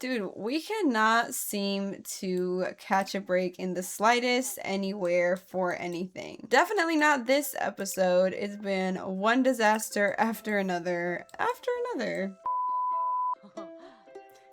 Dude, we cannot seem to catch a break in the slightest anywhere for anything. Definitely not this episode. It's been one disaster after another after another.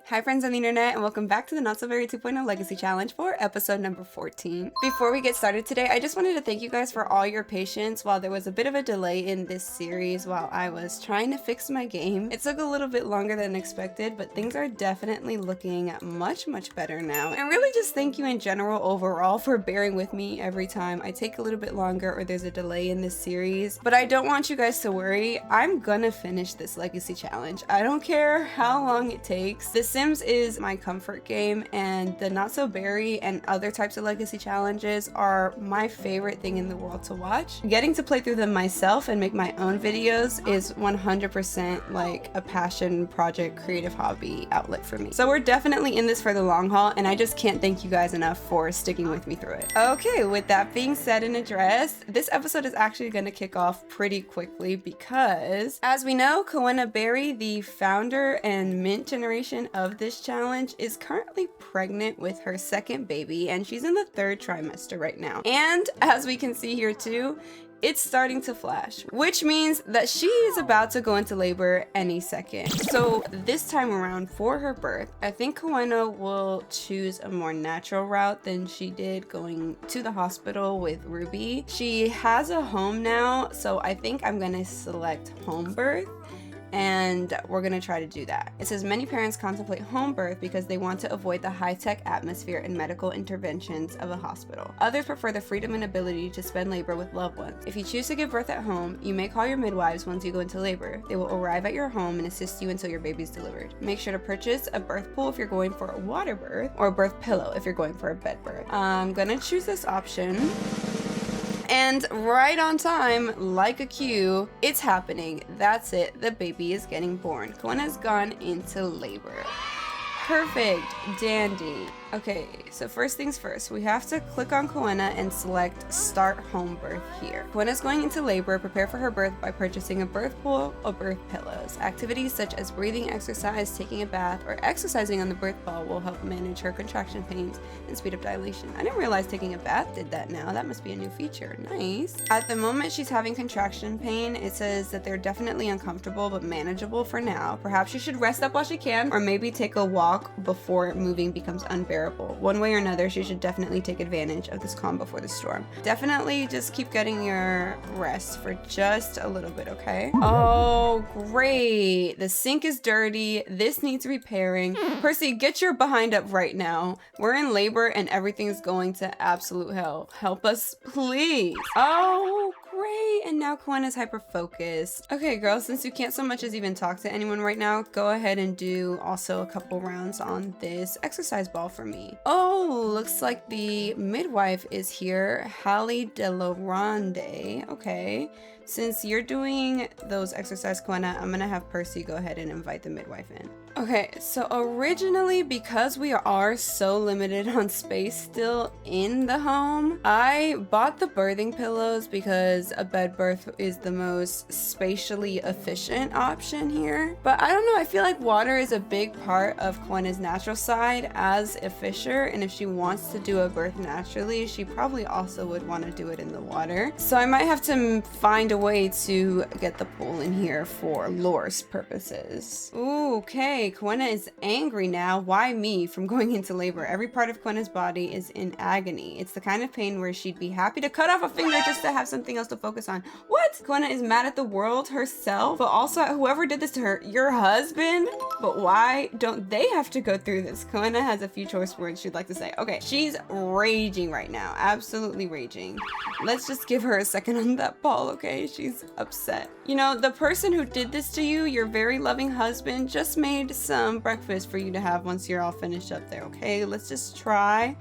Hi friends on the internet, and welcome back to the Not So Very 2.0 Legacy Challenge for episode number 14. Before we get started today, I just wanted to thank you guys for all your patience while there was a bit of a delay in this series while I was trying to fix my game. It took a little bit longer than expected, but things are definitely looking much better now. And really just thank you in general overall for bearing with me every time I take a little bit longer or there's a delay in this series. But I don't want you guys to worry, I'm gonna finish this Legacy Challenge. I don't care how long it takes. The Sims is my comfort game, and the Not So Berry and other types of Legacy challenges are my favorite thing in the world to watch. Getting to play through them myself and make my own videos is 100% like a passion project, creative hobby outlet for me. So we're definitely in this for the long haul, and I just can't thank you guys enough for sticking with me through it. Okay, with that being said and addressed, this episode is actually going to kick off pretty quickly because, as we know, Koena Berry, the founder and mint generation of this challenge, is currently pregnant with her second baby, and she's in the 3rd trimester right now. And as we can see here too, it's starting to flash, which means that she is about to go into labor any second. So this time around for her birth, I think Koena will choose a more natural route than she did going to the hospital with Ruby. She has a home now, so I think I'm gonna select home birth, and we're gonna try to do that. It says many parents contemplate home birth because they want to avoid the high-tech atmosphere and medical interventions of a hospital. Others prefer the freedom and ability to spend labor with loved ones. If you choose to give birth at home, you may call your midwives once you go into labor. They will arrive at your home and assist you until your baby's delivered. Make sure to purchase a birth pool if you're going for a water birth, or a birth pillow if you're going for a bed birth. I'm gonna choose this option. And right on time, like a cue, it's happening. That's it, the baby is getting born. Koena's gone into labor. Perfect, dandy. Okay, so first things first, we have to click on Koena and select Start Home Birth here. Koena's going into labor. Prepare for her birth by purchasing a birth pool or birth pillows. Activities such as breathing exercise, taking a bath, or exercising on the birth ball will help manage her contraction pains and speed up dilation. I didn't realize taking a bath did that now. That must be a new feature. Nice. At the moment she's having contraction pain, it says that they're definitely uncomfortable but manageable for now. Perhaps she should rest up while she can, or maybe take a walk before moving becomes unbearable. One way or another, she should definitely take advantage of this calm before the storm. Definitely just keep getting your rest for just a little bit, okay? Oh, great. The sink is dirty. This needs repairing. Percy, get your behind up right now. We're in labor and everything's going to absolute hell. Help us, please. Oh, great. And now Koena's hyper-focused. Okay, girl, since you can't so much as even talk to anyone right now, go ahead and do also a couple rounds on this exercise ball for me. Oh, looks like the midwife is here. Hallie Delorande. Okay. Since you're doing those exercise, Koena, I'm gonna have Percy go ahead and invite the midwife in. Okay, so originally, because we are so limited on space still in the home, I bought the birthing pillows because a bed birth is the most spatially efficient option here. But I don't know, I feel like water is a big part of Koena's natural side as a fisher, and if she wants to do a birth naturally, she probably also would want to do it in the water. So I might have to find a way to get the pool in here for lore's purposes. Ooh, okay. Koena is angry now. Why me from going into labor? Every part of Koena's body is in agony. It's the kind of pain where she'd be happy to cut off a finger just to have something else to focus on. What? Koena is mad at the world herself, but also at whoever did this to her. Your husband? But why don't they have to go through this? Koena has a few choice words she'd like to say. Okay, she's raging right now. Absolutely raging. Let's just give her a second on that ball, okay? She's upset. You know, the person who did this to you, your very loving husband, just made some breakfast for you to have once you're all finished up there, okay? Let's just try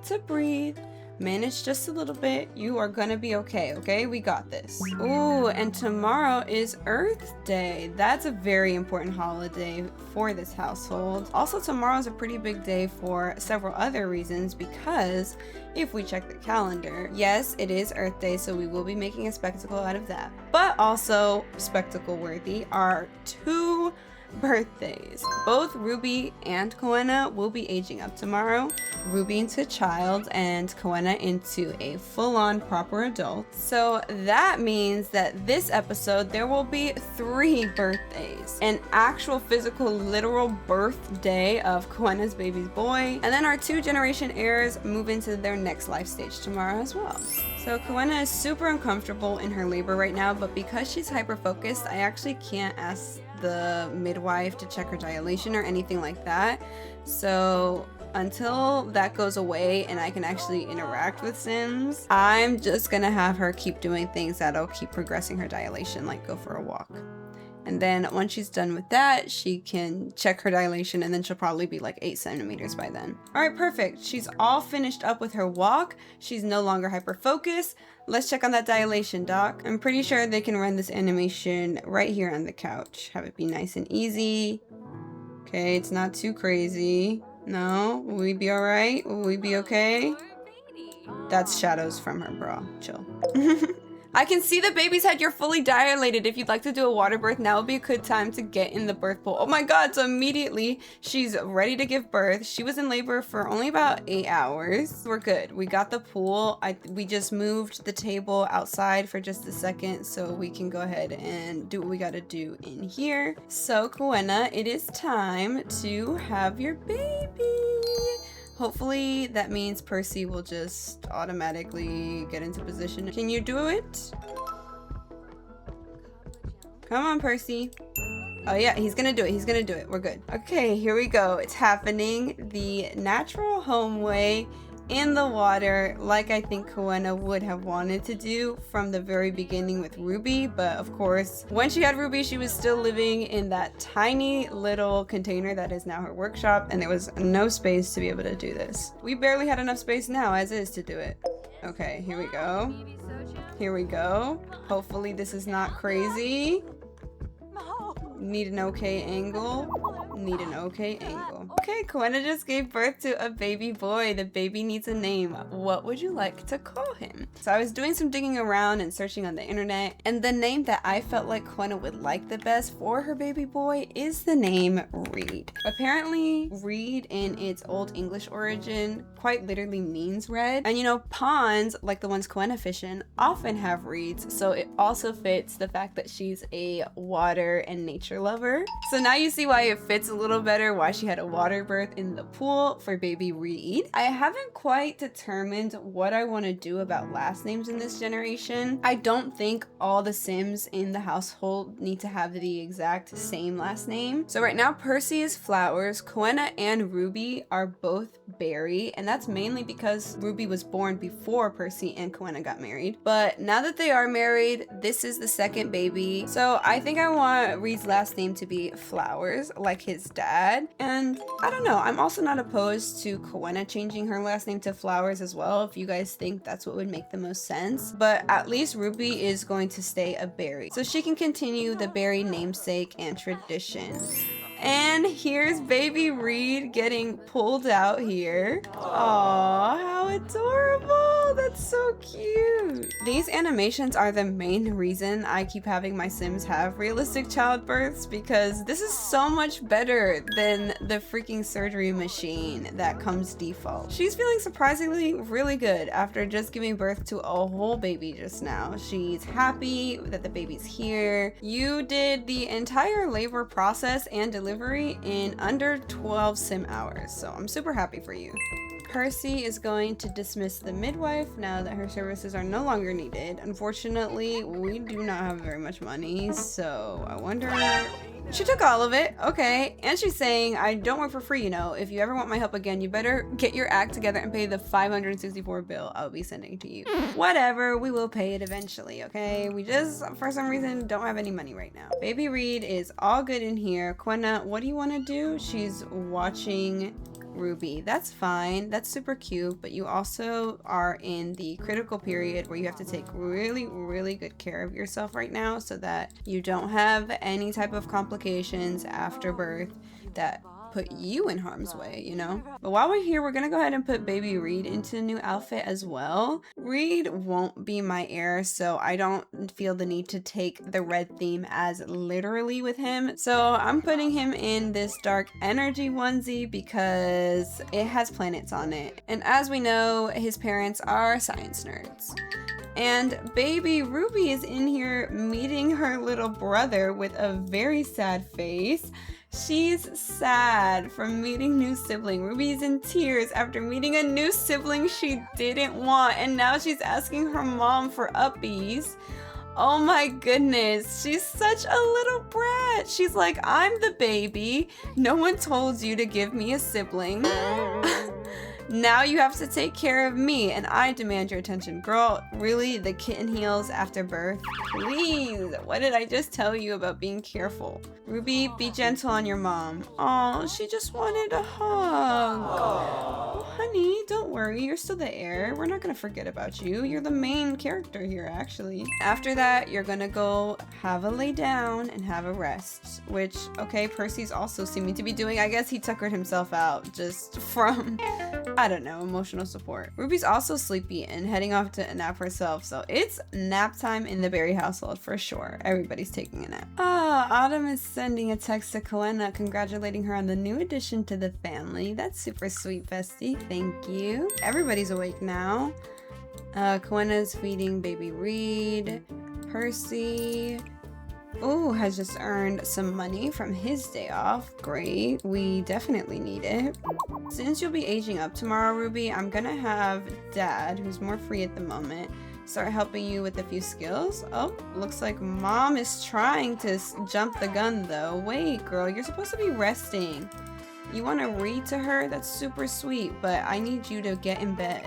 to breathe. Manage just a little bit. You are gonna be okay, okay? We got this. Ooh, and tomorrow is Earth Day. That's a very important holiday for this household. Also, tomorrow is a pretty big day for several other reasons, because if we check the calendar, yes, it is Earth Day, so we will be making a spectacle out of that. But also spectacle worthy are two birthdays. Both Ruby and Koena will be aging up tomorrow. Ruby into child and Koena into a full-on proper adult. So that means that this episode there will be 3 birthdays. An actual physical literal birthday of Koena's baby's boy, and then our 2 generation heirs move into their next life stage tomorrow as well. So Koena is super uncomfortable in her labor right now, but because she's hyper-focused, I actually can't ask the midwife to check her dilation or anything like that. So until that goes away and I can actually interact with Sims, I'm just gonna have her keep doing things that'll keep progressing her dilation, like go for a walk. And then once she's done with that, she can check her dilation, and then she'll probably be like 8 centimeters by then. All right, perfect. She's all finished up with her walk. She's no longer hyper-focused. Let's check on that dilation, Doc. I'm pretty sure they can run this animation right here on the couch. Have it be nice and easy. Okay, it's not too crazy. No, will we be all right? Will we be okay? That's shadows from her bra. Chill. I can see the baby's head. You're fully dilated. If you'd like to do a water birth, now would be a good time to get in the birth pool. Oh my god, so immediately she's ready to give birth. She was in labor for only about 8 hours. We're good. We got the pool. We just moved the table outside for just a second so we can go ahead and do what we gotta do in here. So Koena, it is time to have your baby. Hopefully that means Percy will just automatically get into position. Can you do it? Come on, Percy. Oh yeah, he's gonna do it. He's gonna do it. We're good. Okay, here we go. It's happening the natural home way in the water, like I think Koena would have wanted to do from the very beginning with Ruby. But of course, when she had Ruby, she was still living in that tiny little container that is now her workshop, and there was no space to be able to do this. We barely had enough space now as is to do it. Okay, here we go. Here we go. Hopefully this is not crazy. Need an okay angle. Need an okay angle. Okay, Koena just gave birth to a baby boy. The baby needs a name. What would you like to call him? So I was doing some digging around and searching on the internet, and the name that I felt like Koena would like the best for her baby boy is the name Reed. Apparently, Reed in its Old English origin quite literally means red. And you know, ponds, like the ones Koena fish in, often have reeds, so it also fits the fact that she's a water and nature lover. So now you see why it fits a little better, why she had a water birth in the pool for baby Reed. I haven't quite determined what I want to do about last names in this generation. I don't think all the Sims in the household need to have the exact same last name. So right now Percy is Flowers, Koena and Ruby are both Berry, and that's mainly because Ruby was born before Percy and Koena got married. But now that they are married, this is the second baby. So I think I want Reed's last name to be Flowers, like his dad. And I don't know, I'm also not opposed to Koena changing her last name to Flowers as well, if you guys think that's what would make the most sense. But at least Ruby is going to stay a Berry, so she can continue the Berry namesake and tradition. And here's baby Reed getting pulled out here. Aww, how adorable. That's so cute. These animations are the main reason I keep having my Sims have realistic childbirths, because this is so much better than the freaking surgery machine that comes default. She's feeling surprisingly really good after just giving birth to a whole baby just now. She's happy that the baby's here. You did the entire labor process and delivery in under 12 sim hours, so I'm super happy for you. Percy is going to dismiss the midwife now that her services are no longer needed. Unfortunately, we do not have very much money, so I wonder... She took all of it. Okay. And she's saying, I don't work for free, you know. If you ever want my help again, you better get your act together and pay the 564 bill I'll be sending to you. Whatever, we will pay it eventually, okay? We just, for some reason, don't have any money right now. Baby Reed is all good in here. Koena, what do you want to do? She's watching Ruby. That's fine. That's super cute, but you also are in the critical period where you have to take really good care of yourself right now so that you don't have any type of complications after birth that put you in harm's way, you know? But while we're here, we're gonna go ahead and put baby Reed into a new outfit as well. Reed won't be my heir, so I don't feel the need to take the red theme as literally with him. So I'm putting him in this dark energy onesie because it has planets on it. And as we know, his parents are science nerds. And baby Ruby is in here meeting her little brother with a very sad face. She's sad from meeting new sibling. Ruby's in tears after meeting a new sibling she didn't want, and now she's asking her mom for uppies. Oh my goodness, she's such a little brat. She's like, I'm the baby. No one told you to give me a sibling. Now you have to take care of me, and I demand your attention. Girl, really? The kitten heals after birth? Please, what did I just tell you about being careful? Ruby, be gentle on your mom. Oh, she just wanted a hug. Oh, honey, don't worry. You're still the heir. We're not gonna forget about you. You're the main character here, actually. After that, you're gonna go have a lay down and have a rest, which, okay, Percy's also seeming to be doing. I guess he tuckered himself out just from, I don't know, emotional support. Ruby's also sleepy and heading off to a nap herself, so it's nap time in the Berry household for sure. Everybody's taking a nap. Autumn is sending a text to Koena congratulating her on the new addition to the family. That's super sweet, bestie. Thank you. Everybody's awake now. Koena's feeding baby Reed. Percy has just earned some money from his day off. Great, we definitely need it. Since you'll be aging up tomorrow, Ruby, I'm gonna have Dad, who's more free at the moment, start helping you with a few skills. Oh, looks like Mom is trying to jump the gun though. Wait, girl, you're supposed to be resting. You want to read to her? That's super sweet, but I need you to get in bed.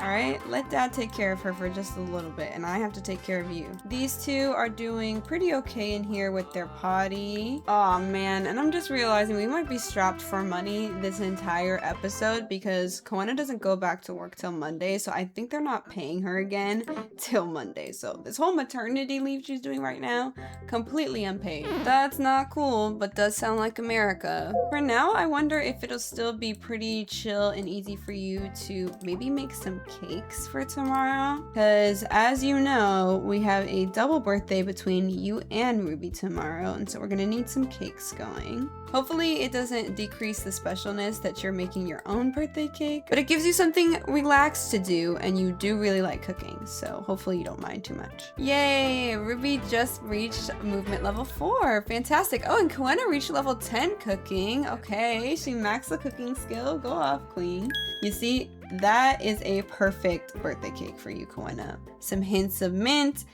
Alright, let Dad take care of her for just a little bit, and I have to take care of you. These two are doing pretty okay in here with their potty. Aw, man, and I'm just realizing we might be strapped for money this entire episode because Koena doesn't go back to work till Monday, so I think they're not paying her again till Monday. So this whole maternity leave she's doing right now, completely unpaid. That's not cool, but does sound like America. For now, I wonder if it'll still be pretty chill and easy for you to maybe make some cakes for tomorrow, because as you know, we have a double birthday between you and Ruby tomorrow, and so we're gonna need some cakes going. Hopefully it doesn't decrease the specialness that you're making your own birthday cake, but it gives you something relaxed to do, and you do really like cooking, so hopefully you don't mind too much. Yay! Ruby just reached movement level 4. Fantastic. Oh, and Koena reached level 10 cooking. Okay, she maxed the cooking skill. Go off, queen. You see, that is a perfect birthday cake for you, Koena. Some hints of mint,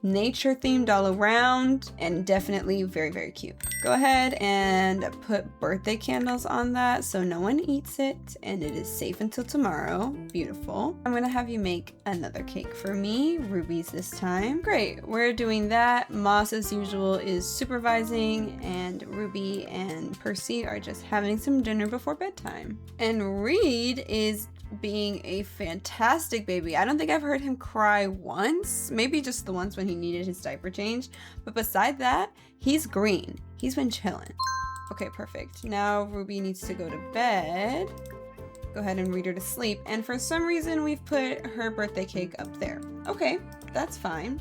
nature themed all around, and definitely very, very cute. Go ahead and put birthday candles on that so no one eats it and it is safe until tomorrow. Beautiful. I'm gonna have you make another cake for me, Ruby's this time. Great, we're doing that. Moss, as usual, is supervising, and Ruby and Percy are just having some dinner before bedtime. And Reed is being a fantastic baby. I don't think I've heard him cry once, maybe just the once when he needed his diaper changed, but beside that, he's green. He's been chilling. Okay, perfect. Now Ruby needs to go to bed. Go ahead and read her to sleep, and for some reason we've put her birthday cake up there. Okay, that's fine.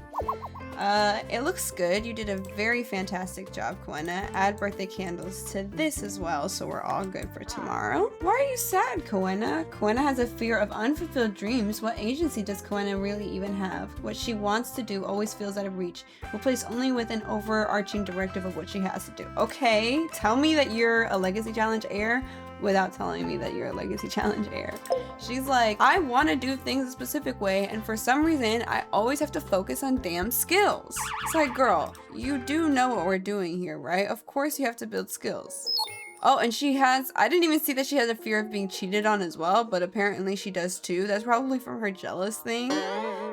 It looks good. You did a very fantastic job, Koena. Add birthday candles to this as well, so we're all good for tomorrow. Why are you sad, Koena? Koena has a fear of unfulfilled dreams. What agency does Koena really even have? What she wants to do always feels out of reach, replaced only with an overarching directive of what she has to do. Okay, tell me that you're a Legacy Challenge heir without telling me that you're a Legacy Challenge heir. She's like, I want to do things a specific way, and for some reason, I always have to focus on damn skills. It's like, girl, you do know what we're doing here, right? Of course you have to build skills. Oh, and she has, I didn't even see that she has a fear of being cheated on as well, but apparently she does too. That's probably from her jealous thing.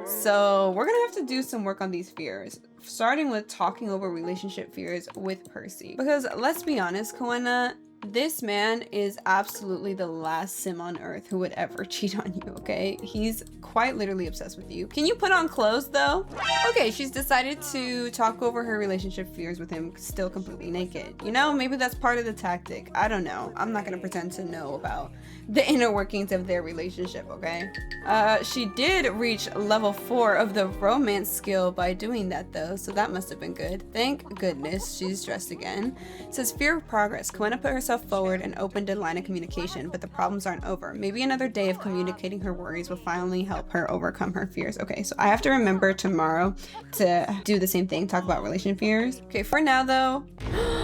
So we're gonna have to do some work on these fears, starting with talking over relationship fears with Percy. Because let's be honest, Koena, This man is absolutely the last sim on earth who would ever cheat on you, okay? He's quite literally obsessed with you. Can you put on clothes though? Okay, she's decided to talk over her relationship fears with him still completely naked. You know, maybe that's part of the tactic. I don't know. I'm not gonna pretend to know about the inner workings of their relationship, okay? She did reach level 4 of the romance skill by doing that though, so that must have been good. Thank goodness she's dressed again. It says fear of progress. Koena put herself forward and opened a line of communication, but the problems aren't over. Maybe another day of communicating her worries will finally help her overcome her fears. Okay, so I have to remember tomorrow to do the same thing, talk about relation fears. Okay, for now though,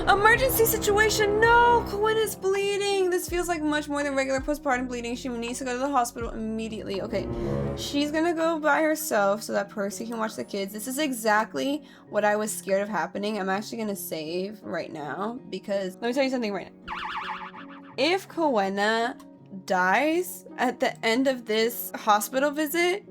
emergency situation. No, Koena's bleeding. This feels like much more than regular postpartum bleeding. She needs to go to the hospital immediately. Okay, she's gonna go by herself so that Percy can watch the kids. This is exactly what I was scared of happening. I'm actually gonna save right now because let me tell you something right now. If Koena dies at the end of this hospital visit,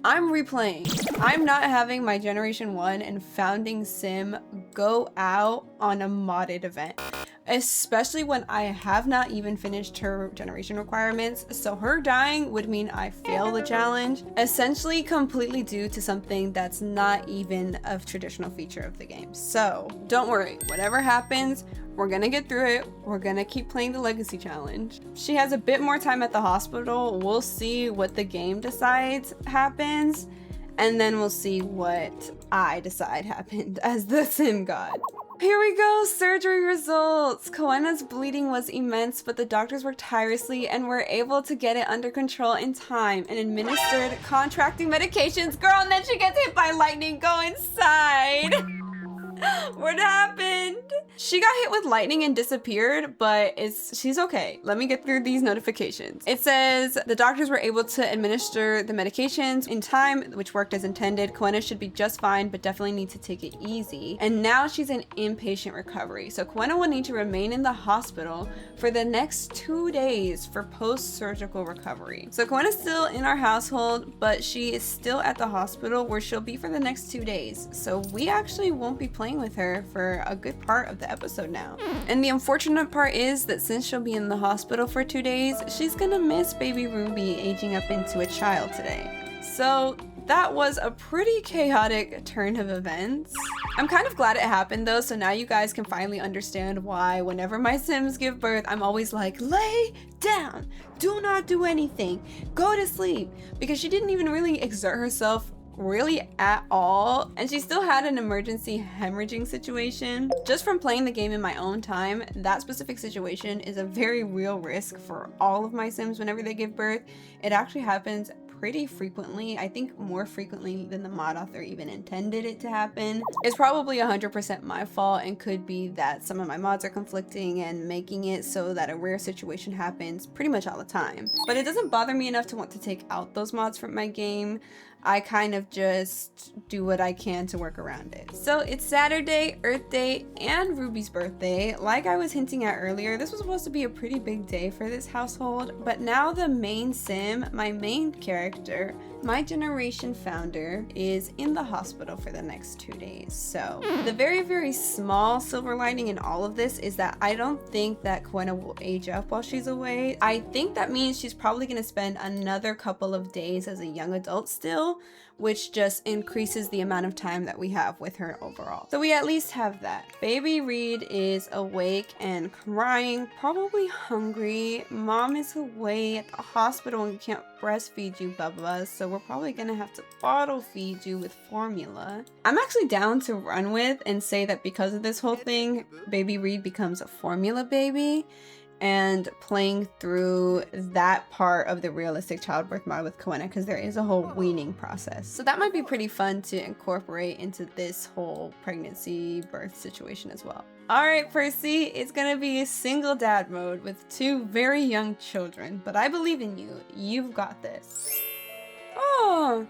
I'm replaying. I'm not having my Generation 1 and Founding Sim go out on a modded event, especially when I have not even finished her generation requirements. So her dying would mean I fail the challenge, essentially completely due to something that's not even a traditional feature of the game. So don't worry, whatever happens, we're gonna get through it. We're gonna keep playing the legacy challenge. She has a bit more time at the hospital. We'll see what the game decides happens, and then we'll see what I decide happened as the sim god. Here we go, surgery results. Koena's bleeding was immense, but the doctors worked tirelessly and were able to get it under control in time and administered contracting medications. Girl, and then she gets hit by lightning. Go inside. What happened? She got hit with lightning and disappeared, but she's okay. Let me get through these notifications. It says the doctors were able to administer the medications in time, which worked as intended. Koena should be just fine, but definitely need to take it easy. And now she's in inpatient recovery. So Koena will need to remain in the hospital for the next 2 days for post-surgical recovery. So Koena's still in our household, but she is still at the hospital where she'll be for the next 2 days. So we actually won't be playing with her for a good part of the episode now. And the unfortunate part is that since she'll be in the hospital for 2 days, she's gonna miss baby Ruby aging up into a child today. So that was a pretty chaotic turn of events. I'm kind of glad it happened though, so now you guys can finally understand why whenever my Sims give birth, I'm always like, lay down, do not do anything, go to sleep, because she didn't even really exert herself really at all, and she still had an emergency hemorrhaging situation. Just from playing the game in my own time, that specific situation is a very real risk for all of my Sims whenever they give birth. It actually happens pretty frequently. I think more frequently than the mod author even intended it to happen. It's probably 100% my fault and could be that some of my mods are conflicting and making it so that a rare situation happens pretty much all the time. But it doesn't bother me enough to want to take out those mods from my game. I kind of just do what I can to work around it. So it's Saturday, Earth Day, and Ruby's birthday. Like I was hinting at earlier, this was supposed to be a pretty big day for this household, but now the main sim, my main character, my generation founder, is in the hospital for the next 2 days. So the very, very small silver lining in all of this is that I don't think that Koena will age up while she's away. I think that means she's probably gonna spend another couple of days as a young adult still, which just increases the amount of time that we have with her overall. So we at least have that. Baby Reed is awake and crying, probably hungry. Mom is away at the hospital and can't breastfeed you, Bubba, so we're probably gonna have to bottle feed you with formula. I'm actually down to run with and say that because of this whole thing, Baby Reed becomes a formula baby, and playing through that part of the realistic childbirth mod with Koena, because there is a whole weaning process. So that might be pretty fun to incorporate into this whole pregnancy birth situation as well. All right, Percy, it's gonna be single dad mode with 2 very young children, but I believe in you. You've got this. Oh,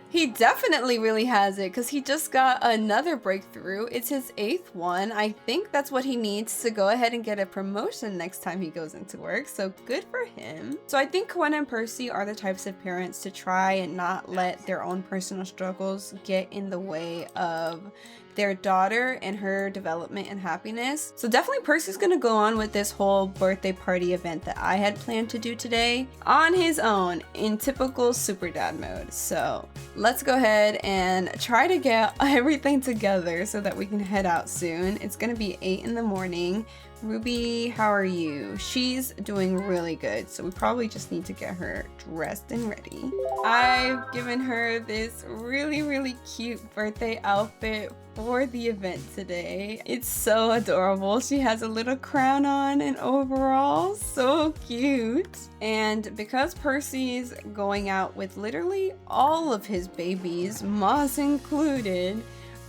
he definitely really has it, because he just got another breakthrough. It's his 8th one. I think that's what he needs to go ahead and get a promotion next time he goes into work, so good for him. So I think Koena and Percy are the types of parents to try and not let their own personal struggles get in the way of their daughter and her development and happiness. So definitely Percy's gonna go on with this whole birthday party event that I had planned to do today on his own in typical super dad mode. So let's go ahead and try to get everything together so that we can head out soon. It's gonna be 8 in the morning. Ruby, how are you? She's doing really good, so we probably just need to get her dressed and ready. I've given her this really cute birthday outfit for the event today. It's so adorable. She has a little crown on and overalls. So cute. And because Percy's going out with literally all of his babies, Moss included,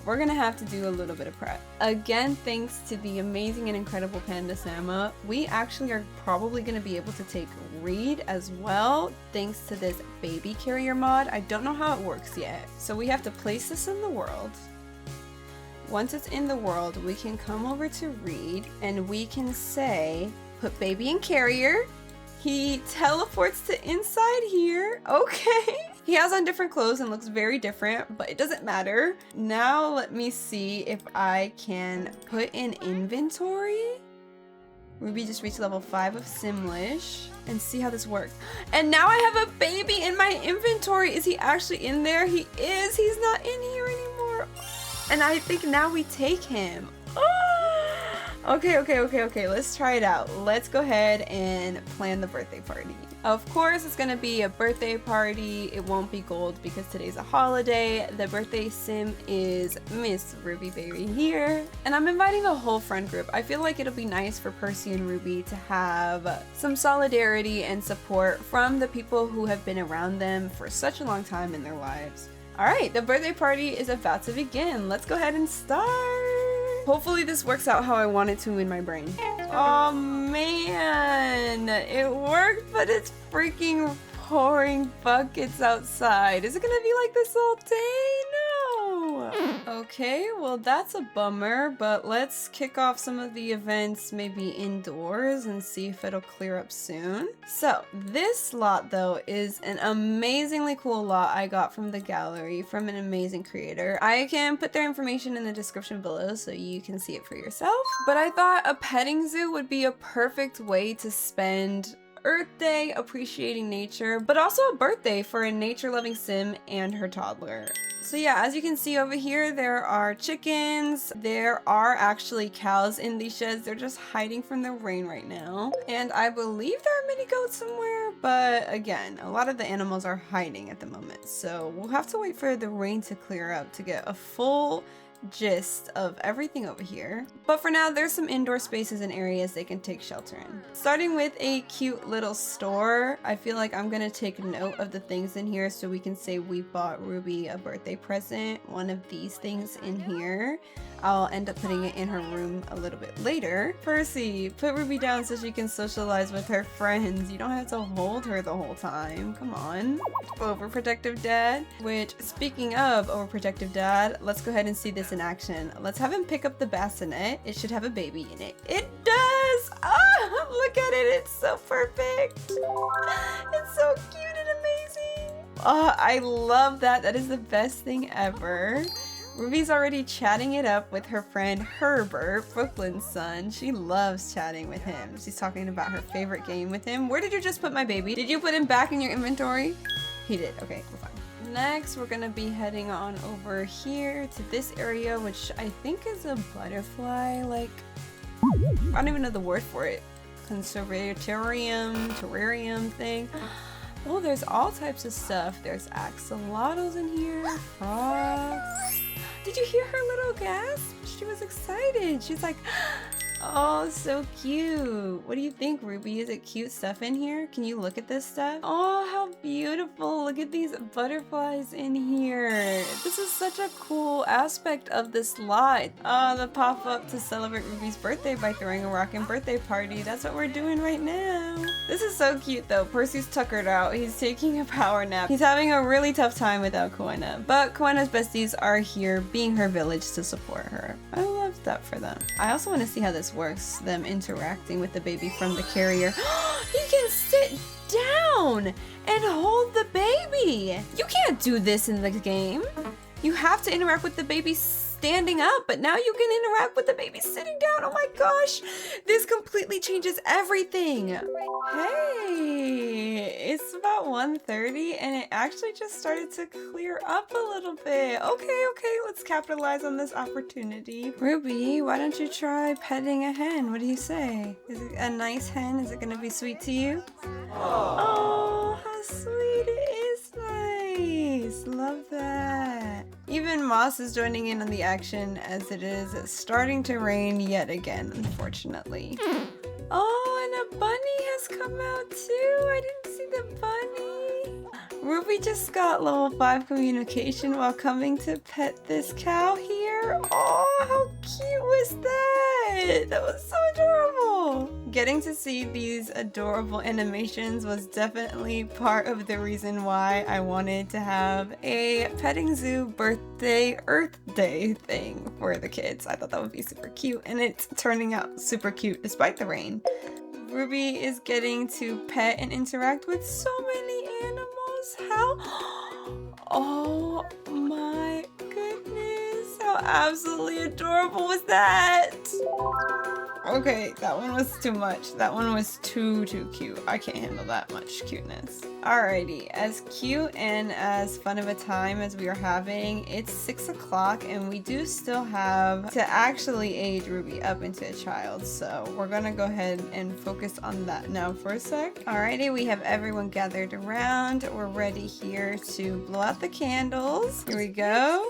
we're gonna have to do a little bit of prep. Again, thanks to the amazing and incredible Pandasama, we actually are probably gonna be able to take Reed as well, thanks to this baby carrier mod. I don't know how it works yet. So we have to place this in the world. Once it's in the world, we can come over to Reed and we can say, put baby in carrier. He teleports to inside here. Okay. He has on different clothes and looks very different, but it doesn't matter. Now let me see if I can put in inventory. Ruby just reached level 5 of Simlish and see how this works. And now I have a baby in my inventory. Is he actually in there? He is. He's not in here anymore. And I think now we take him. Okay, let's try it out. Let's go ahead and plan the birthday party. Of course, it's gonna be a birthday party. It won't be gold because today's a holiday. The birthday sim is Miss Ruby Berry here. And I'm inviting a whole friend group. I feel like it'll be nice for Percy and Ruby to have some solidarity and support from the people who have been around them for such a long time in their lives. All right, the birthday party is about to begin. Let's go ahead and start. Hopefully this works out how I want it to in my brain. Oh man, it worked, but it's freaking pouring buckets outside. Is it gonna be like this all day? No. Okay, well that's a bummer, but let's kick off some of the events maybe indoors and see if it'll clear up soon. So this lot though is an amazingly cool lot I got from the gallery from an amazing creator. I can put their information in the description below so you can see it for yourself. But I thought a petting zoo would be a perfect way to spend Earth Day appreciating nature, but also a birthday for a nature-loving sim and her toddler. So yeah, as you can see over here, there are chickens. There are actually cows in these sheds. They're just hiding from the rain right now. And I believe there are mini goats somewhere, but again, a lot of the animals are hiding at the moment. So we'll have to wait for the rain to clear up to get a full gist of everything over here. But for now, there's some indoor spaces and areas they can take shelter in. Starting with a cute little store, I feel like I'm gonna take note of the things in here so we can say we bought Ruby a birthday present. One of these things in here. I'll end up putting it in her room a little bit later. Percy, put Ruby down so she can socialize with her friends. You don't have to hold her the whole time. Come on. Overprotective dad. Which, speaking of overprotective dad, let's go ahead and see this in action. Let's have him pick up the bassinet. It should have a baby in it. It does! Oh, look at it. It's so perfect. It's so cute and amazing. Oh, I love that. That is the best thing ever. Ruby's already chatting it up with her friend Herbert, Brooklyn's son. She loves chatting with him. She's talking about her favorite game with him. Where did you just put my baby? Did you put him back in your inventory? He did. Okay, we're fine. Next, we're gonna be heading on over here to this area, which I think is a butterfly, like, I don't even know the word for it. Conservatorium, terrarium thing. Oh, there's all types of stuff. There's axolotls in here, frogs. Did you hear her little gasp? She was excited. She's like, oh, so cute. What do you think, Ruby? Is it cute stuff in here? Can you look at this stuff? Oh, how beautiful. Look at these butterflies in here. This is such a cool aspect of this lot. The pop-up to celebrate Ruby's birthday by throwing a rockin' birthday party. That's what we're doing right now. This is so cute though. Percy's tuckered out. He's taking a power nap. He's having a really tough time without Koena. But Koena's besties are here being her village to support her. I love that for them. I also want to see how this works. Them interacting with the baby from the carrier. He can sit down and hold the baby. You can't do this in the game. You have to interact with the baby standing standing up, but now you can interact with the baby sitting down. Oh my gosh, this completely changes everything. Hey, it's about 1:30 and it actually just started to clear up a little bit. Okay, let's capitalize on this opportunity. Ruby, why don't you try petting a hen? What do you say? Is it a nice hen? Is it gonna be sweet to you? Oh, how sweet it is. Nice. Love that. Even Moss is joining in on the action as it is starting to rain yet again, unfortunately. Oh, and a bunny has come out too. I didn't see the bunny. Ruby just got level 5 communication while coming to pet this cow here. Oh, how cute was that? That was so adorable. Getting to see these adorable animations was definitely part of the reason why I wanted to have a petting zoo birthday Earth Day thing for the kids. I thought that would be super cute, and it's turning out super cute despite the rain. Ruby is getting to pet and interact with so many animals. How? Oh my goodness. How absolutely adorable was that? Okay, that one was too much. That one was too cute. I can't handle that much cuteness. Alrighty, as cute and as fun of a time as we are having, it's 6 o'clock and we do still have to actually age Ruby up into a child. So we're gonna go ahead and focus on that now for a sec. Alrighty, we have everyone gathered around. We're ready here to blow out the candles. Here we go.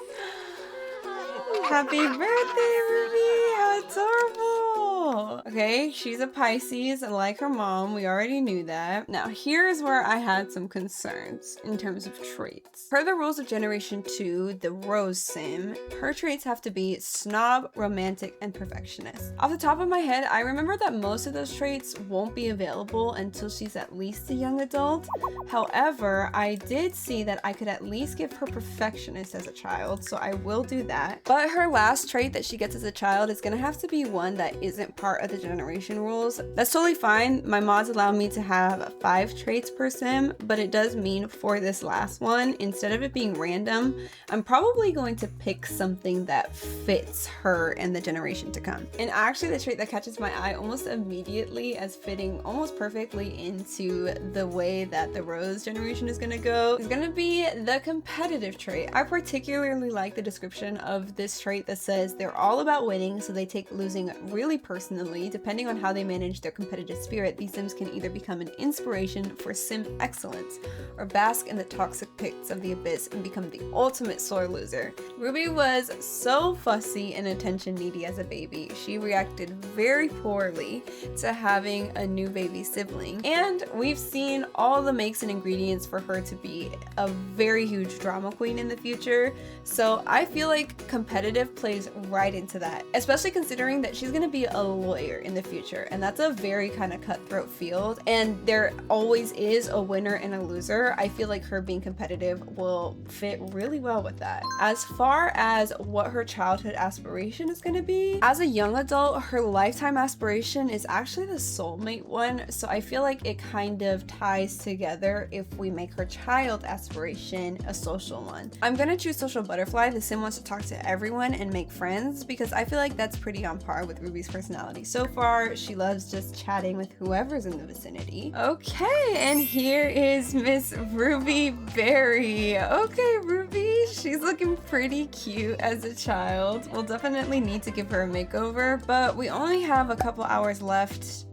Happy birthday, Ruby! How adorable! Okay, she's a Pisces, like her mom. We already knew that. Now, here's where I had some concerns in terms of traits. Per the rules of Generation 2, the Rose Sim, her traits have to be snob, romantic, and perfectionist. Off the top of my head, I remember that most of those traits won't be available until she's at least a young adult. However, I did see that I could at least give her perfectionist as a child, so I will do that. But her last trait that she gets as a child is gonna have to be one that isn't part of the generation rules. That's totally fine. My mods allow me to have 5 traits per sim, but it does mean for this last one, instead of it being random, I'm probably going to pick something that fits her and the generation to come. And actually the trait that catches my eye almost immediately as fitting almost perfectly into the way that the Rose generation is gonna go is gonna be the competitive trait. I particularly like the description of this trait that says they're all about winning, so they take losing really personally. Depending on how they manage their competitive spirit, these sims can either become an inspiration for sim excellence or bask in the toxic pits of the abyss and become the ultimate sore loser. Ruby was so fussy and attention needy as a baby. She reacted very poorly to having a new baby sibling, and we've seen all the makes and ingredients for her to be a very huge drama queen in the future. So I feel like competitive plays right into that, especially considering that she's gonna be a lawyer in the future, and that's a very kind of cutthroat field, and there always is a winner and a loser. I feel like her being competitive will fit really well with that. As far as what her childhood aspiration is gonna be, as a young adult, her lifetime aspiration is actually the soulmate one, so I feel like it kind of ties together if we make her child aspiration a social one. I'm gonna choose social butterfly. The sim wants to talk to everyone and make friends because I feel like that's pretty on par with Ruby's personality so far. She loves just chatting with whoever's in the vicinity. Okay, and here is Miss Ruby Berry. Okay, Ruby, she's looking pretty cute as a child. We'll definitely need to give her a makeover, but we only have a couple hours left.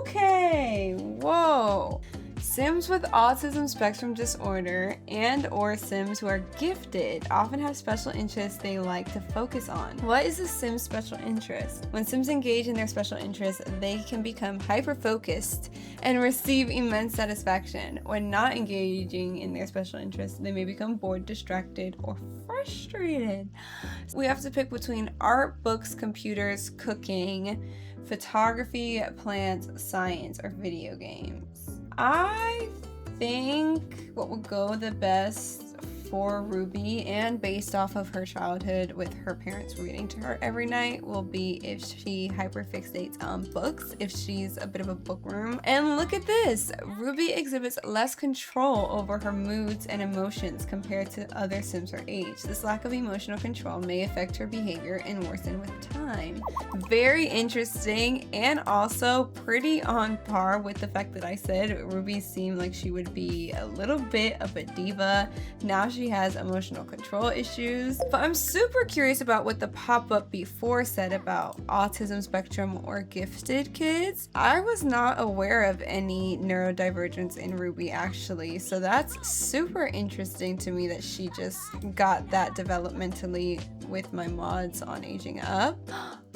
Okay, whoa. Sims with autism spectrum disorder and or sims who are gifted often have special interests they like to focus on. What is a sim's special interest? When sims engage in their special interests, they can become hyper-focused and receive immense satisfaction. When not engaging in their special interests, they may become bored, distracted, or frustrated. We have to pick between art, books, computers, cooking, photography, plants, science, or video games. I think what would go the best for Ruby, and based off of her childhood with her parents reading to her every night, will be if she hyperfixates on books, if she's a bit of a bookworm. And look at this! Ruby exhibits less control over her moods and emotions compared to other Sims her age. This lack of emotional control may affect her behavior and worsen with time. Very interesting, and also pretty on par with the fact that I said Ruby seemed like she would be a little bit of a diva. Now she has emotional control issues. But I'm super curious about what the pop-up before said about autism spectrum or gifted kids. I was not aware of any neurodivergence in Ruby actually, so that's super interesting to me that she just got that developmentally with my mods on Aging Up.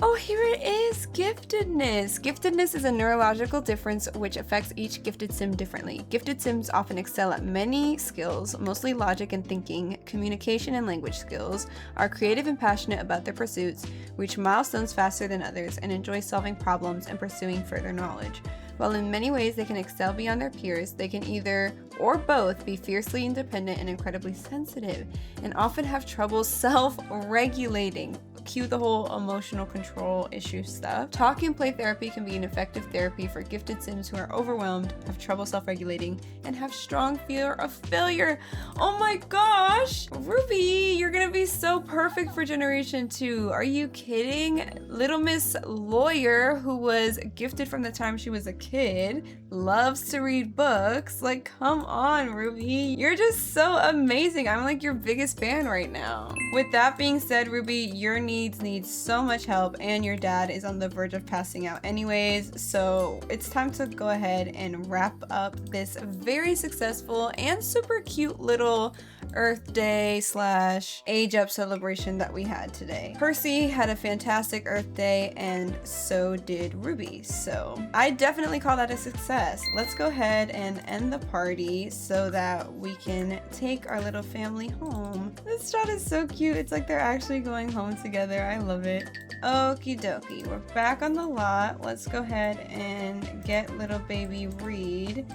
Oh, here it is! Giftedness! Giftedness is a neurological difference which affects each gifted sim differently. Gifted sims often excel at many skills, mostly logic and thinking, communication and language skills, are creative and passionate about their pursuits, reach milestones faster than others, and enjoy solving problems and pursuing further knowledge. While in many ways they can excel beyond their peers, they can either or both be fiercely independent and incredibly sensitive, and often have trouble self-regulating. Cue the whole emotional control issue stuff. Talk and play therapy can be an effective therapy for gifted sims who are overwhelmed, have trouble self-regulating, and have strong fear of failure. Oh my gosh! Ruby, you're gonna be so perfect for Generation 2. Are you kidding? Little Miss Lawyer, who was gifted from the time she was a kid, loves to read books. Like, come on, Ruby. You're just so amazing. I'm like your biggest fan right now. With that being said, Ruby, your needs need so much help, and your dad is on the verge of passing out anyways, so it's time to go ahead and wrap up this very successful and super cute little Earth Day / Age Up celebration that we had today. Percy had a fantastic Earth Day, and so did Ruby, so I definitely call that a success. Let's go ahead and end the party so that we can take our little family home. This shot is so cute. It's like they're actually going home together. I love it. Okie dokie, we're back on the lot. Let's go ahead and get little baby Reed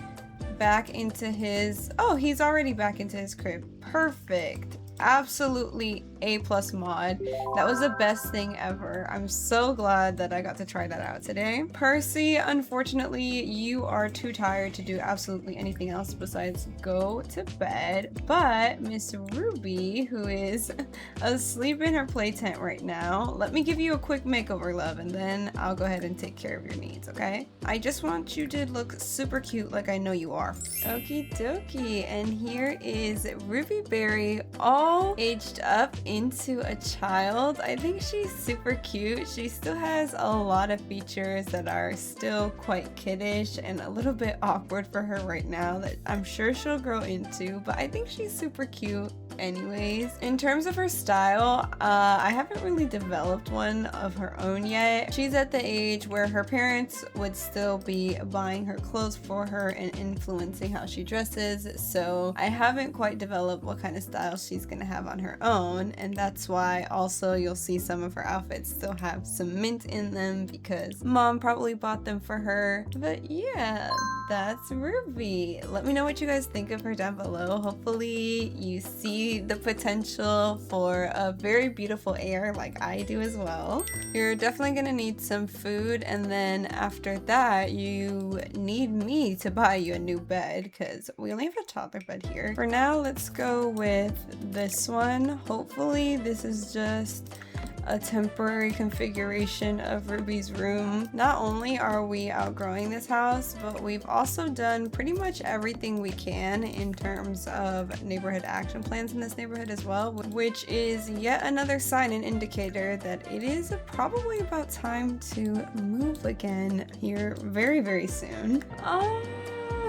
back into his... Oh, he's already back into his crib. Perfect. Absolutely A+ mod. That was the best thing ever. I'm so glad that I got to try that out today. Percy, unfortunately, you are too tired to do absolutely anything else besides go to bed. But Miss Ruby, who is asleep in her play tent right now, let me give you a quick makeover, love, and then I'll go ahead and take care of your needs, okay? I just want you to look super cute like I know you are. Okie dokie, and here is Ruby Berry, all aged up into a child. I think she's super cute. She still has a lot of features that are still quite kiddish and a little bit awkward for her right now that I'm sure she'll grow into, but I think she's super cute anyways. In terms of her style, I haven't really developed one of her own yet. She's at the age where her parents would still be buying her clothes for her and influencing how she dresses, so I haven't quite developed what kind of style she's gonna have on her own, and that's why also you'll see some of her outfits still have some mint in them because mom probably bought them for her. But yeah, that's Ruby. Let me know what you guys think of her down below. Hopefully you see the potential for a very beautiful heir like I do as well. You're definitely gonna need some food, and then after that you need me to buy you a new bed because we only have a toddler bed here. For now, let's go with this one. Hopefully this is just a temporary configuration of Ruby's room. Not only are we outgrowing this house, but we've also done pretty much everything we can in terms of neighborhood action plans in this neighborhood as well, which is yet another sign and indicator that it is probably about time to move again here very, very soon. Oh,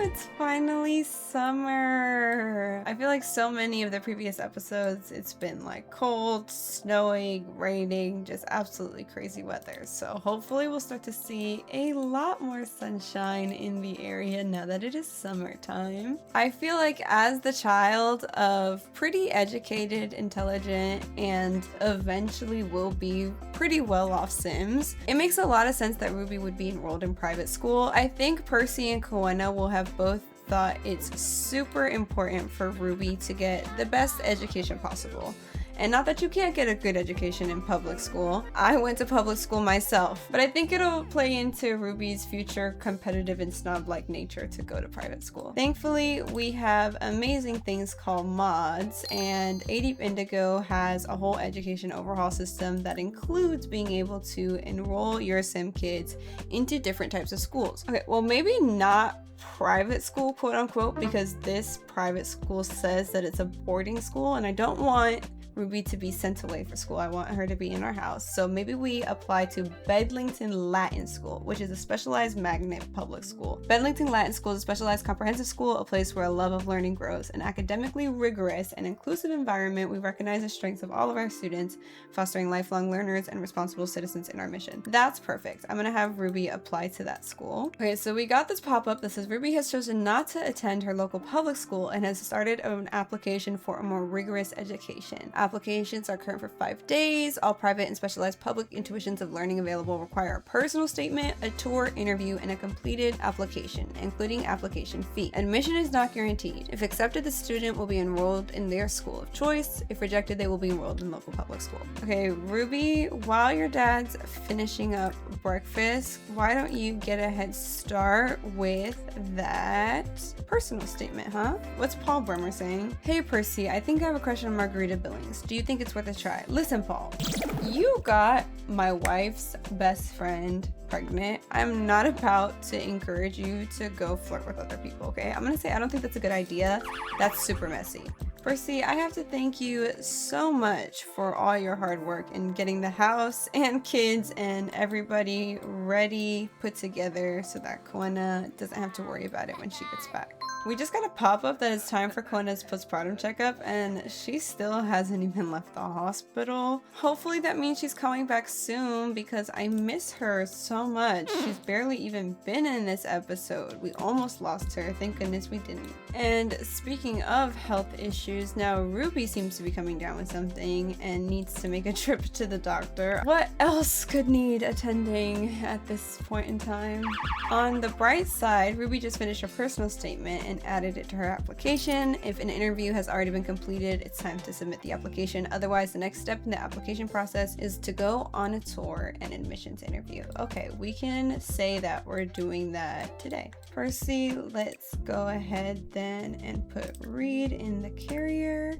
it's finally summer. I feel like so many of the previous episodes, it's been like cold, snowing, raining, just absolutely crazy weather. So hopefully we'll start to see a lot more sunshine in the area now that it is summertime. I feel like as the child of pretty educated, intelligent, and eventually will be pretty well-off Sims, it makes a lot of sense that Ruby would be enrolled in private school. I think Percy and Koena will have both thought it's super important for Ruby to get the best education possible. And not that you can't get a good education in public school. I went to public school myself, but I think it'll play into Ruby's future competitive and snob-like nature to go to private school. Thankfully, we have amazing things called mods, and adeepindigo has a whole education overhaul system that includes being able to enroll your sim kids into different types of schools. Okay, well, maybe not private school, quote unquote, because this private school says that it's a boarding school, and I don't want Ruby to be sent away for school. I want her to be in our house. So maybe we apply to Bedlington Latin School, which is a specialized magnet public school. Bedlington Latin School is a specialized comprehensive school, a place where a love of learning grows. An academically rigorous and inclusive environment, we recognize the strengths of all of our students, fostering lifelong learners and responsible citizens in our mission. That's perfect. I'm gonna have Ruby apply to that school. Okay, so we got this pop-up that says Ruby has chosen not to attend her local public school and has started an application for a more rigorous education. Applications are current for 5 days. All private and specialized public intuitions of learning available require a personal statement, a tour, interview, and a completed application, including application fee. Admission is not guaranteed. If accepted, the student will be enrolled in their school of choice. If rejected, they will be enrolled in local public school. Okay, Ruby, while your dad's finishing up breakfast, why don't you get a head start with that personal statement, huh? What's Paul Bremer saying? Hey, Percy, I think I have a crush on Margarita Billings. Do you think it's worth a try? Listen, Paul, you got my wife's best friend pregnant. I'm not about to encourage you to go flirt with other people, okay? I'm gonna say I don't think that's a good idea. That's super messy. Percy, I have to thank you so much for all your hard work in getting the house and kids and everybody ready, put together so that Koena doesn't have to worry about it when she gets back. We just got a pop-up that it's time for Koena's postpartum checkup, and she still hasn't even left the hospital. Hopefully that means she's coming back soon, because I miss her so much. She's barely even been in this episode. We almost lost her. Thank goodness we didn't. And speaking of health issues, now Ruby seems to be coming down with something and needs to make a trip to the doctor. What else could need attending at this point in time? On the bright side, Ruby just finished her personal statement and added it to her application. If an interview has already been completed, it's time to submit the application. Otherwise, the next step in the application process is to go on a tour and admissions interview. Okay, we can say that we're doing that today. Percy, let's go ahead then and put Reed in the carrier.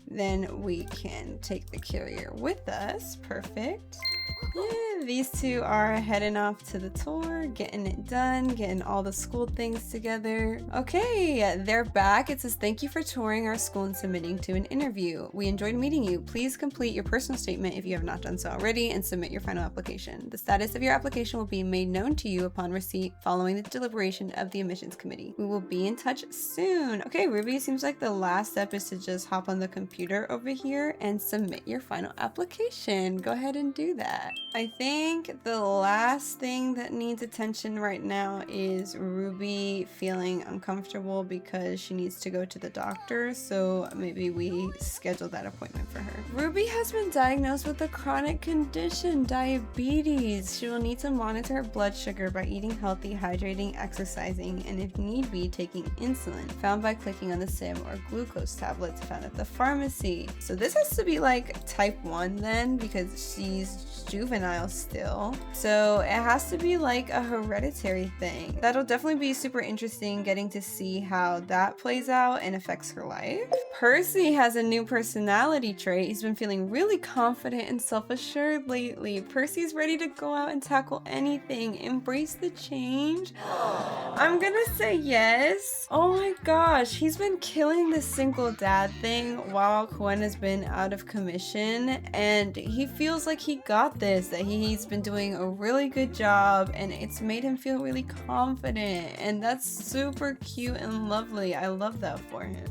Then we can take the carrier with us. Perfect. Yeah, these two are heading off to the tour, getting it done, getting all the school things together. Okay, they're back. It says, thank you for touring our school and submitting to an interview. We enjoyed meeting you. Please complete your personal statement if you have not done so already and submit your final application. The status of your application will be made known to you upon receipt following the deliberation of the admissions committee. We will be in touch soon. Okay, Ruby, seems like the last step is to just hop on the computer over here and submit your final application. Go ahead and do that. I think the last thing that needs attention right now is Ruby feeling uncomfortable because she needs to go to the doctor, so maybe we schedule that appointment for her. Ruby has been diagnosed with a chronic condition, diabetes. She will need to monitor her blood sugar by eating healthy, hydrating, exercising, and if need be, taking insulin, found by clicking on the SIM, or glucose tablets found at the pharmacy. So this has to be like type 1 then, because she's juvenile still, so it has to be like a hereditary thing. That'll definitely be super interesting getting to see how that plays out and affects her life. Percy has a new personality trait. He's been feeling really confident and self-assured lately. Percy's ready to go out and tackle anything, embrace the change. I'm gonna say yes. Oh my gosh, he's been killing this single dad thing while Koena's been out of commission, and he feels like he got this, that he's been doing a really good job, and it's made him feel really confident, and that's super cute and lovely. I love that for him.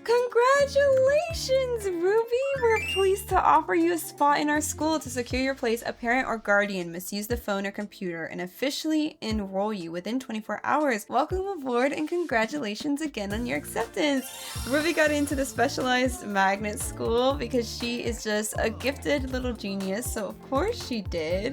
Congratulations, Ruby! We're pleased to offer you a spot in our school. To secure your place, a parent or guardian must use the phone or computer and officially enroll you within 24 hours. Welcome aboard and congratulations again on your acceptance. Ruby got into the specialized magnet school because she is just a gifted little genius, so of course she did.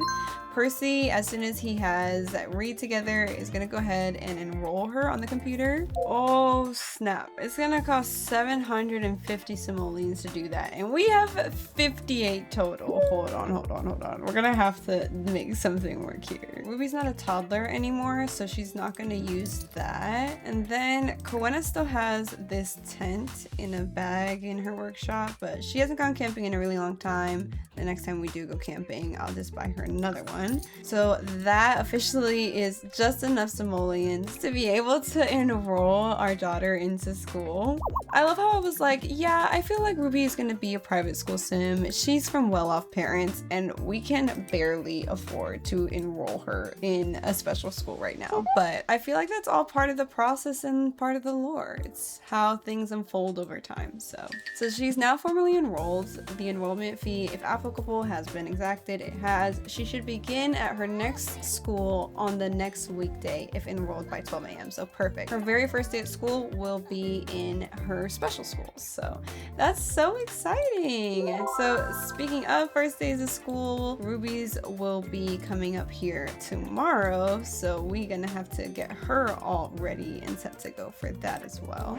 Percy, as soon as he has Reed together, is gonna go ahead and enroll her on the computer. Oh snap, it's gonna cost 750 simoleons to do that, and we have 58 total. Hold on. We're gonna have to make something work here. Ruby's not a toddler anymore, so she's not gonna use that. And then Koena still has this tent in a bag in her workshop, but she hasn't gone camping in a really long time. The next time we do go camping, I'll just buy her another one. So that officially is just enough simoleons to be able to enroll our daughter into school. I love how I was like, yeah, I feel like Ruby is gonna be a private school sim. She's from well-off parents, and we can barely afford to enroll her in a special school right now. But I feel like that's all part of the process and part of the lore. It's how things unfold over time. So she's now formally enrolled. The enrollment fee, if applicable, has been exacted. It has. She should begin at her next school on the next weekday if enrolled by 12 a.m. So perfect. Her very first day at school will be in her special schools. So that's so exciting. So speaking of first days of school, Ruby's will be coming up here tomorrow. So we're gonna have to get her all ready and set to go for that as well.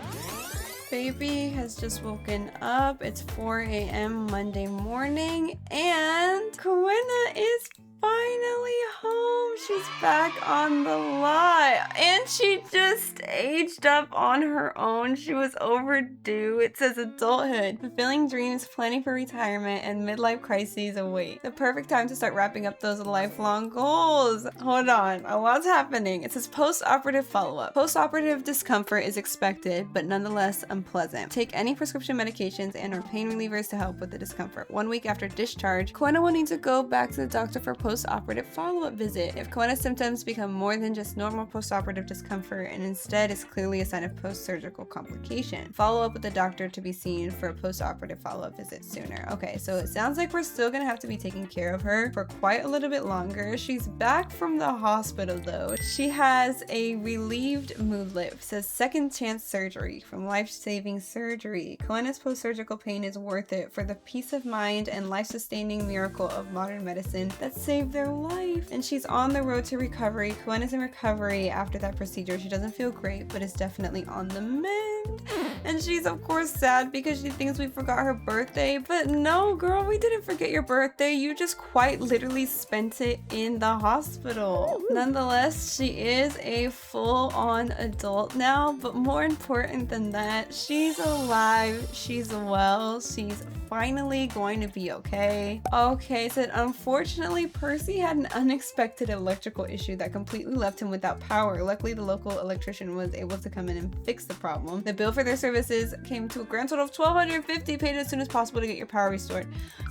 Baby has just woken up. It's 4 a.m. Monday morning, and Koena is finally home. She's back on the lot, and she just aged up on her own. She was overdue. It says adulthood, fulfilling dreams, planning for retirement, and midlife crises await. The perfect time to start wrapping up those lifelong goals. Hold on, a lot's happening. It says post-operative follow-up. Post-operative discomfort is expected, but nonetheless unpleasant. Take any prescription medications and or pain relievers to help with the discomfort. 1 week after discharge, Koena will need to go back to the doctor for post-operative follow-up visit. If Koena's symptoms become more than just normal post-operative discomfort and instead is clearly a sign of post-surgical complication, follow up with the doctor to be seen for a post-operative follow-up visit sooner. Okay, so it sounds like we're still gonna have to be taking care of her for quite a little bit longer. She's back from the hospital though. She has a relieved moodlet. It says second chance surgery from life-saving surgery. Koena's post-surgical pain is worth it for the peace of mind and life-sustaining miracle of modern medicine that saved their life. And she's on the road to recovery. Koena's in recovery after that procedure. She doesn't feel great, but is definitely on the mend. And she's of course sad because she thinks we forgot her birthday, but no girl, we didn't forget your birthday. You just quite literally spent it in the hospital. Nonetheless, she is a full-on adult now, but more important than that, she's alive, she's well, she's finally going to be okay. Okay, so unfortunately Percy had an unexpected electrical issue that completely left him without power. Luckily, the local electrician was able to come in and fix the problem. The bill for their services came to a grand total of $1,250. Paid as soon as possible to get your power restored.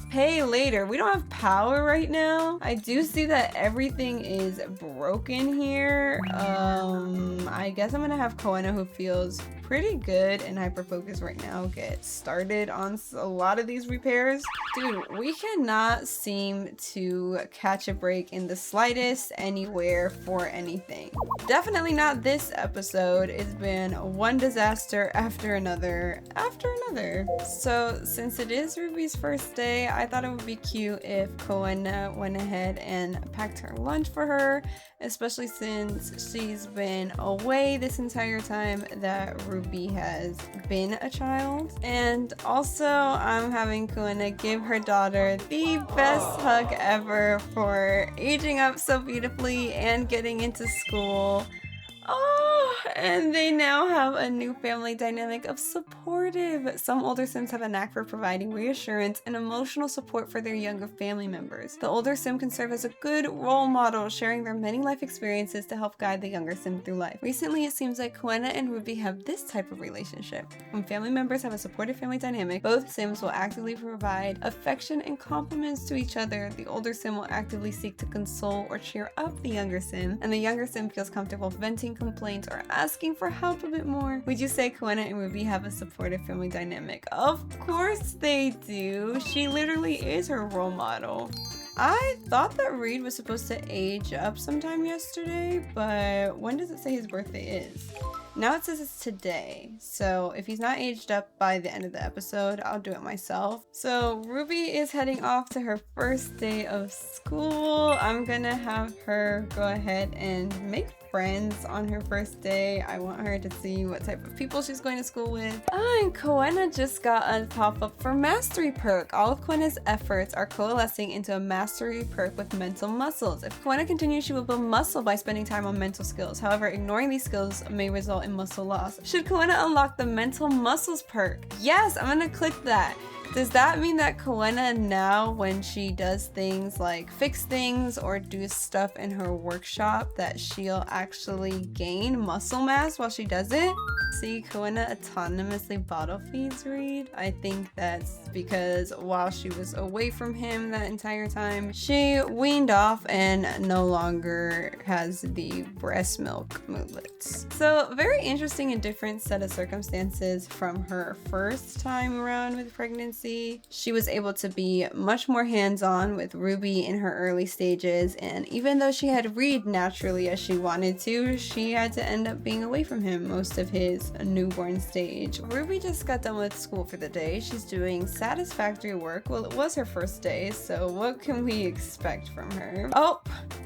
Pay later. We don't have power right now. I do see that everything is broken here. I guess I'm gonna have Koena, who feels pretty good and hyper-focused right now, get started on a lot of these repairs. Dude, we cannot seem to catch a break in the slightest anywhere for anything. Definitely not this episode. It's been one disaster after another So since it is Ruby's first day, I thought it would be cute if Koena went ahead and packed her lunch for her, especially since she's been away this entire time that Ruby has been a child. And also I'm having Koena give her daughter the best hug ever for aging up so beautifully and getting into school. Oh, and they now have a new family dynamic of supportive. Some older Sims have a knack for providing reassurance and emotional support for their younger family members. The older Sim can serve as a good role model, sharing their many life experiences to help guide the younger Sim through life. Recently, it seems like Koena and Ruby have this type of relationship. When family members have a supportive family dynamic, both Sims will actively provide affection and compliments to each other. The older Sim will actively seek to console or cheer up the younger Sim, and the younger Sim feels comfortable venting complaints or asking for help a bit more. Would you say Koena and Ruby have a supportive family dynamic? Of course they do. She literally is her role model. I thought that Reed was supposed to age up sometime yesterday, but when does it say his birthday is? Now it says it's today, so if he's not aged up by the end of the episode, I'll do it myself. So Ruby is heading off to her first day of school. I'm gonna have her go ahead and make friends on her first day. I want her to see what type of people she's going to school with. And Koena just got a pop-up for Mastery Perk. All of Koena's efforts are coalescing into a Mastery Perk with mental muscles. If Koena continues, she will build muscle by spending time on mental skills. However, ignoring these skills may result in muscle loss. Should Koena unlock the mental muscles perk? Yes, I'm gonna click that. Does that mean that Koena now, when she does things like fix things or do stuff in her workshop, that she'll actually gain muscle mass while she does it? See, Koena autonomously bottle feeds Reed. I think that's because while she was away from him that entire time, she weaned off and no longer has the breast milk moodlets. So very interesting and different set of circumstances from her first time around with pregnancy. She was able to be much more hands-on with Ruby in her early stages, and even though she had Reed naturally as she wanted to, she had to end up being away from him most of his newborn stage. Ruby just got done with school for the day. She's doing satisfactory work. Well, it was her first day, so what can we expect from her? Oh,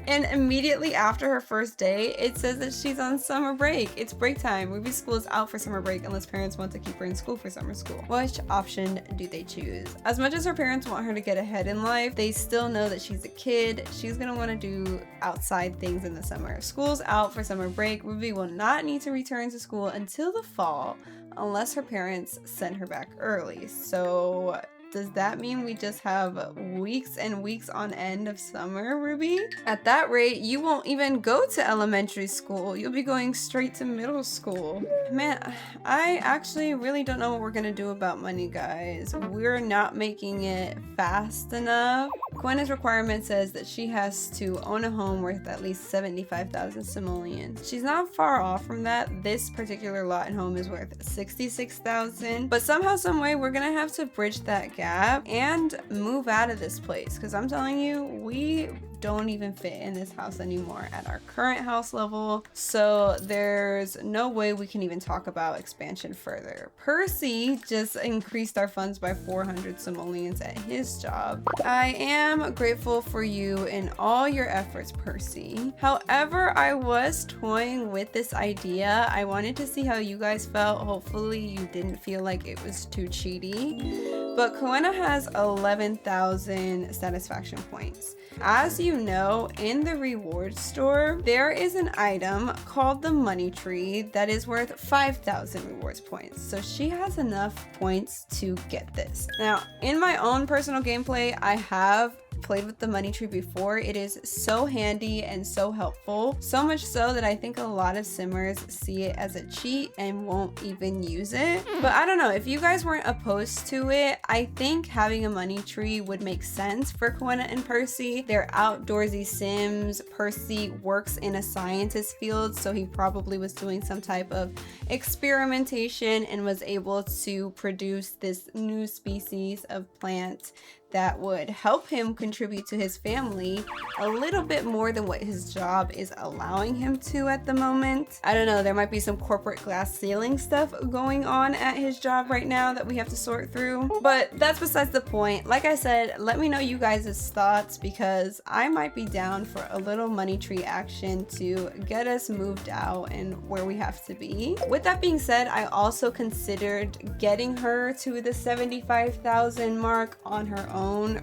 and immediately after her first day, it says that she's on summer break. It's break time. Ruby's school is out for summer break unless parents want to keep her in school for summer school. Which option do they choose? As much as her parents want her to get ahead in life, they still know that she's a kid. She's gonna want to do outside things in the summer. School's out for summer break. Ruby will not need to return to school until the fall unless her parents send her back early. So does that mean we just have weeks and weeks on end of summer, Ruby? At that rate, you won't even go to elementary school. You'll be going straight to middle school. Man, I actually really don't know what we're gonna do about money, guys. We're not making it fast enough. Koena's requirement says that she has to own a home worth at least 75,000 simoleons. She's not far off from that. This particular lot and home is worth 66,000, but somehow, some way, we're gonna have to bridge that gap and move out of this place, because I'm telling you, we don't even fit in this house anymore at our current house level, so there's no way we can even talk about expansion further. Percy just increased our funds by 400 simoleons at his job. I am grateful for you in all your efforts, Percy. However, I was toying with this idea. I wanted to see how you guys felt. Hopefully you didn't feel like it was too cheaty, but Koena has 11,000 satisfaction points. As you know, in the reward store, there is an item called the money tree that is worth 5,000 rewards points. So she has enough points to get this. Now, in my own personal gameplay, I have played with the money tree before. It is so handy and so helpful, so much so that I think a lot of simmers see it as a cheat and won't even use it. But I don't know, if you guys weren't opposed to it, I think having a money tree would make sense for Koena and Percy. They're outdoorsy sims. Percy works in a scientist field, so he probably was doing some type of experimentation and was able to produce this new species of plant that would help him contribute to his family a little bit more than what his job is allowing him to at the moment. I don't know, there might be some corporate glass ceiling stuff going on at his job right now that we have to sort through, but that's besides the point. Like I said, let me know you guys' thoughts, because I might be down for a little money tree action to get us moved out and where we have to be. With that being said, I also considered getting her to the 75,000 mark on her own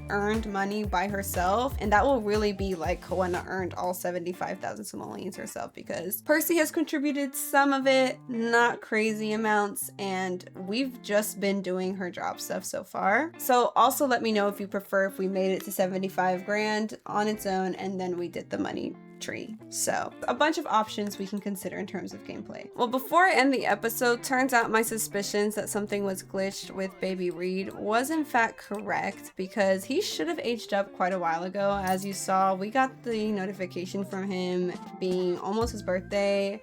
earned money by herself, and that will really be like Koena earned all 75,000 simoleons herself, because Percy has contributed some of it, not crazy amounts, and we've just been doing her job stuff so far. So also let me know if you prefer if we made it to 75 grand on its own and then we did the money tree. So a bunch of options we can consider in terms of gameplay. Well, before I end the episode, turns out my suspicions that something was glitched with baby Reed was in fact correct, because he should have aged up quite a while ago. As you saw, we got the notification from him being almost his birthday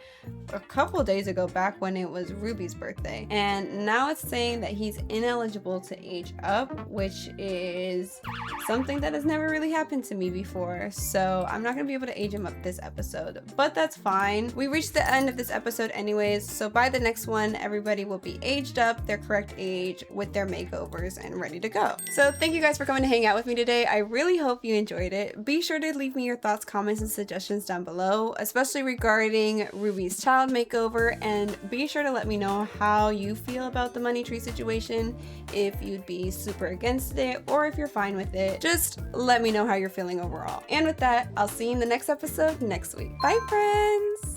a couple days ago, back when it was Ruby's birthday, and now it's saying that he's ineligible to age up, which is something that has never really happened to me before. So I'm not gonna be able to age him up about this episode, but that's fine. We reached the end of this episode anyways, so by the next one, everybody will be aged up, their correct age, with their makeovers and ready to go. So thank you guys for coming to hang out with me today. I really hope you enjoyed it. Be sure to leave me your thoughts, comments, and suggestions down below, especially regarding Ruby's child makeover, and be sure to let me know how you feel about the money tree situation, if you'd be super against it or if you're fine with it. Just let me know how you're feeling overall. And with that, I'll see you in the next episode next week. Bye, friends!